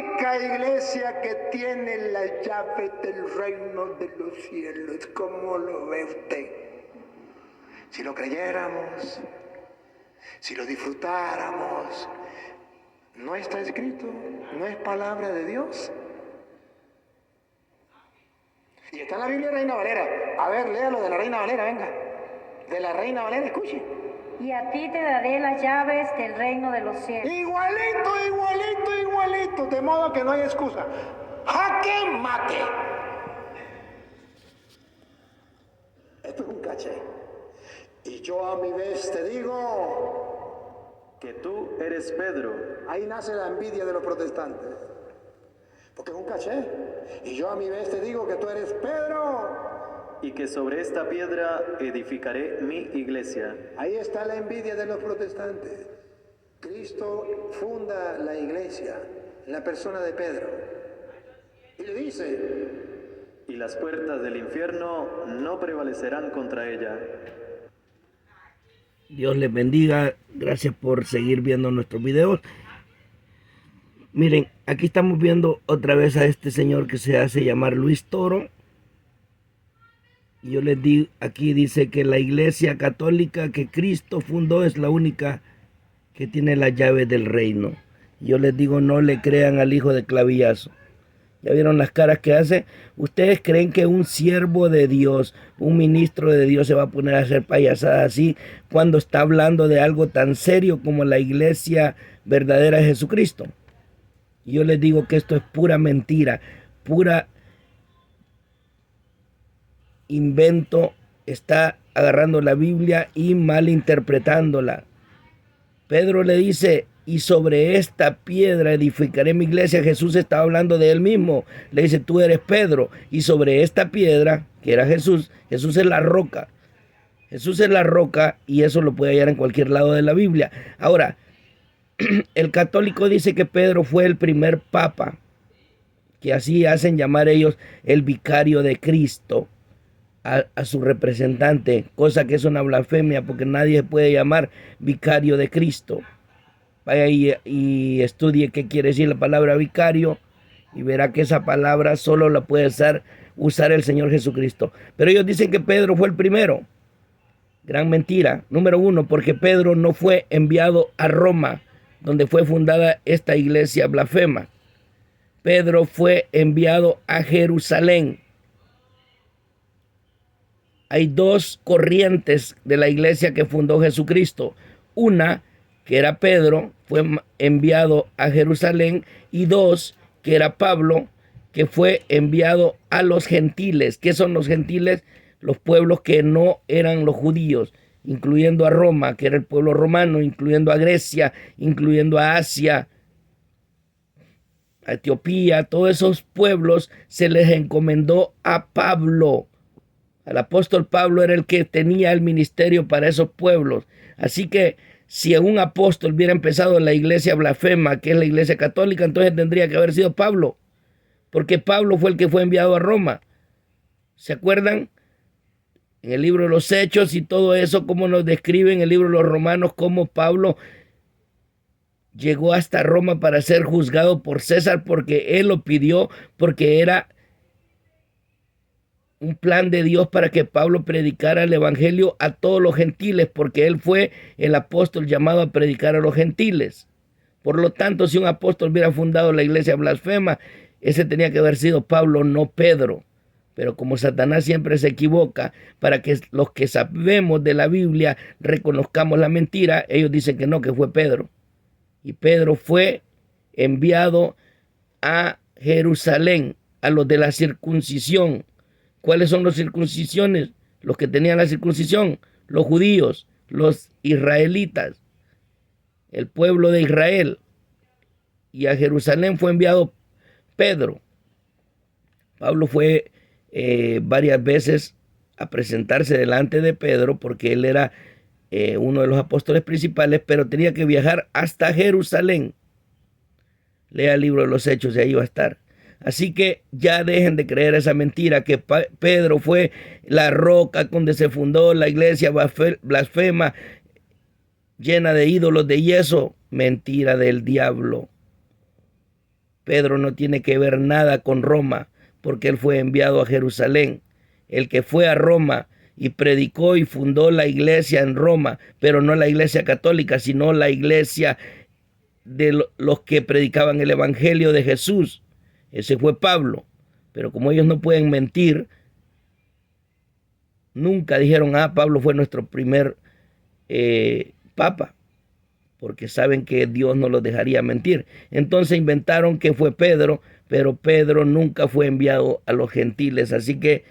única iglesia que tiene la llave del reino de los cielos. ¿Cómo lo ve usted? Si lo creyéramos, si lo disfrutáramos, ¿no está escrito? ¿No es palabra de Dios? Y está en la Biblia Reina Valera. A ver, léalo de la Reina Valera, venga. De la Reina Valera, escuche. Y a ti te daré las llaves del reino de los cielos. Igualito, igualito, igualito. De modo que no hay excusa. ¡Jaque mate! Esto es un caché. Y yo a mi vez te digo que tú eres Pedro. Ahí nace la envidia de los protestantes. Porque es un caché. Y yo a mi vez te digo que tú eres Pedro. Y que sobre esta piedra edificaré mi iglesia. Ahí está la envidia de los protestantes. Cristo funda la iglesia en la persona de Pedro. Y le dice: y las puertas del infierno no prevalecerán contra ella. Dios les bendiga. Gracias por seguir viendo nuestros videos. Miren, aquí estamos viendo otra vez a este señor que se hace llamar Luis Toro. Y yo les digo, aquí dice que la iglesia católica que Cristo fundó es la única que tiene la llave del reino. Yo les digo, no le crean al hijo de clavillazo. ¿Ya vieron las caras que hace? ¿Ustedes creen que un siervo de Dios, un ministro de Dios se va a poner a hacer payasadas así cuando está hablando de algo tan serio como la iglesia verdadera de Jesucristo? Y yo les digo que esto es pura mentira, pura invento. Está agarrando la Biblia y malinterpretándola. Pedro le dice: y sobre esta piedra edificaré mi iglesia. Jesús estaba hablando de él mismo. Le dice: tú eres Pedro. Y sobre esta piedra, que era Jesús, Jesús es la roca. Jesús es la roca, y eso lo puede hallar en cualquier lado de la Biblia. Ahora, el católico dice que Pedro fue el primer papa, que así hacen llamar ellos el vicario de Cristo a su representante, cosa que es una blasfemia porque nadie puede llamar vicario de Cristo. Vaya y estudie qué quiere decir la palabra vicario y verá que esa palabra solo la puede usar el Señor Jesucristo. Pero ellos dicen que Pedro fue el primero. Gran mentira. Número uno, porque Pedro no fue enviado a Roma, donde fue fundada esta iglesia blasfema. Pedro fue enviado a Jerusalén. Hay dos corrientes de la iglesia que fundó Jesucristo. Una, que era Pedro, fue enviado a Jerusalén, y dos, que era Pablo, que fue enviado a los gentiles. ¿Qué son los gentiles? Los pueblos que no eran los judíos, incluyendo a Roma, que era el pueblo romano, incluyendo a Grecia, incluyendo a Asia, a Etiopía. Todos esos pueblos se les encomendó a Pablo. El apóstol Pablo era el que tenía el ministerio para esos pueblos. Así que si un apóstol hubiera empezado en la iglesia blasfema, que es la iglesia católica, entonces tendría que haber sido Pablo, porque Pablo fue el que fue enviado a Roma. ¿Se acuerdan? En el libro de los Hechos y todo eso, cómo nos describe en el libro de los Romanos, cómo Pablo llegó hasta Roma para ser juzgado por César, porque él lo pidió, porque era un plan de Dios para que Pablo predicara el evangelio a todos los gentiles, porque él fue el apóstol llamado a predicar a los gentiles. Por lo tanto, si un apóstol hubiera fundado la iglesia blasfema, ese tenía que haber sido Pablo, no Pedro. Pero como Satanás siempre se equivoca, para que los que sabemos de la Biblia reconozcamos la mentira, ellos dicen que no, que fue Pedro. Y Pedro fue enviado a Jerusalén, a los de la circuncisión. ¿Cuáles son los circuncisiones? Los que tenían la circuncisión, los judíos, los israelitas, el pueblo de Israel. Y a Jerusalén fue enviado Pedro. Pablo fue varias veces a presentarse delante de Pedro, porque él era uno de los apóstoles principales, pero tenía que viajar hasta Jerusalén. Lea el libro de los Hechos y ahí va a estar. Así que ya dejen de creer esa mentira que Pedro fue la roca donde se fundó la iglesia blasfema llena de ídolos de yeso. Mentira del diablo. Pedro no tiene que ver nada con Roma, porque él fue enviado a Jerusalén. El que fue a Roma y predicó y fundó la iglesia en Roma, pero no la iglesia católica, sino la iglesia de los que predicaban el evangelio de Jesús. Ese fue Pablo. Pero como ellos no pueden mentir, nunca dijeron, Pablo fue nuestro primer papa, porque saben que Dios no los dejaría mentir. Entonces inventaron que fue Pedro, pero Pedro nunca fue enviado a los gentiles. Así que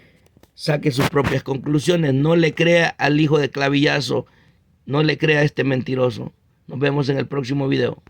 saque sus propias conclusiones. No le crea al hijo de clavillazo, no le crea a este mentiroso. Nos vemos en el próximo video.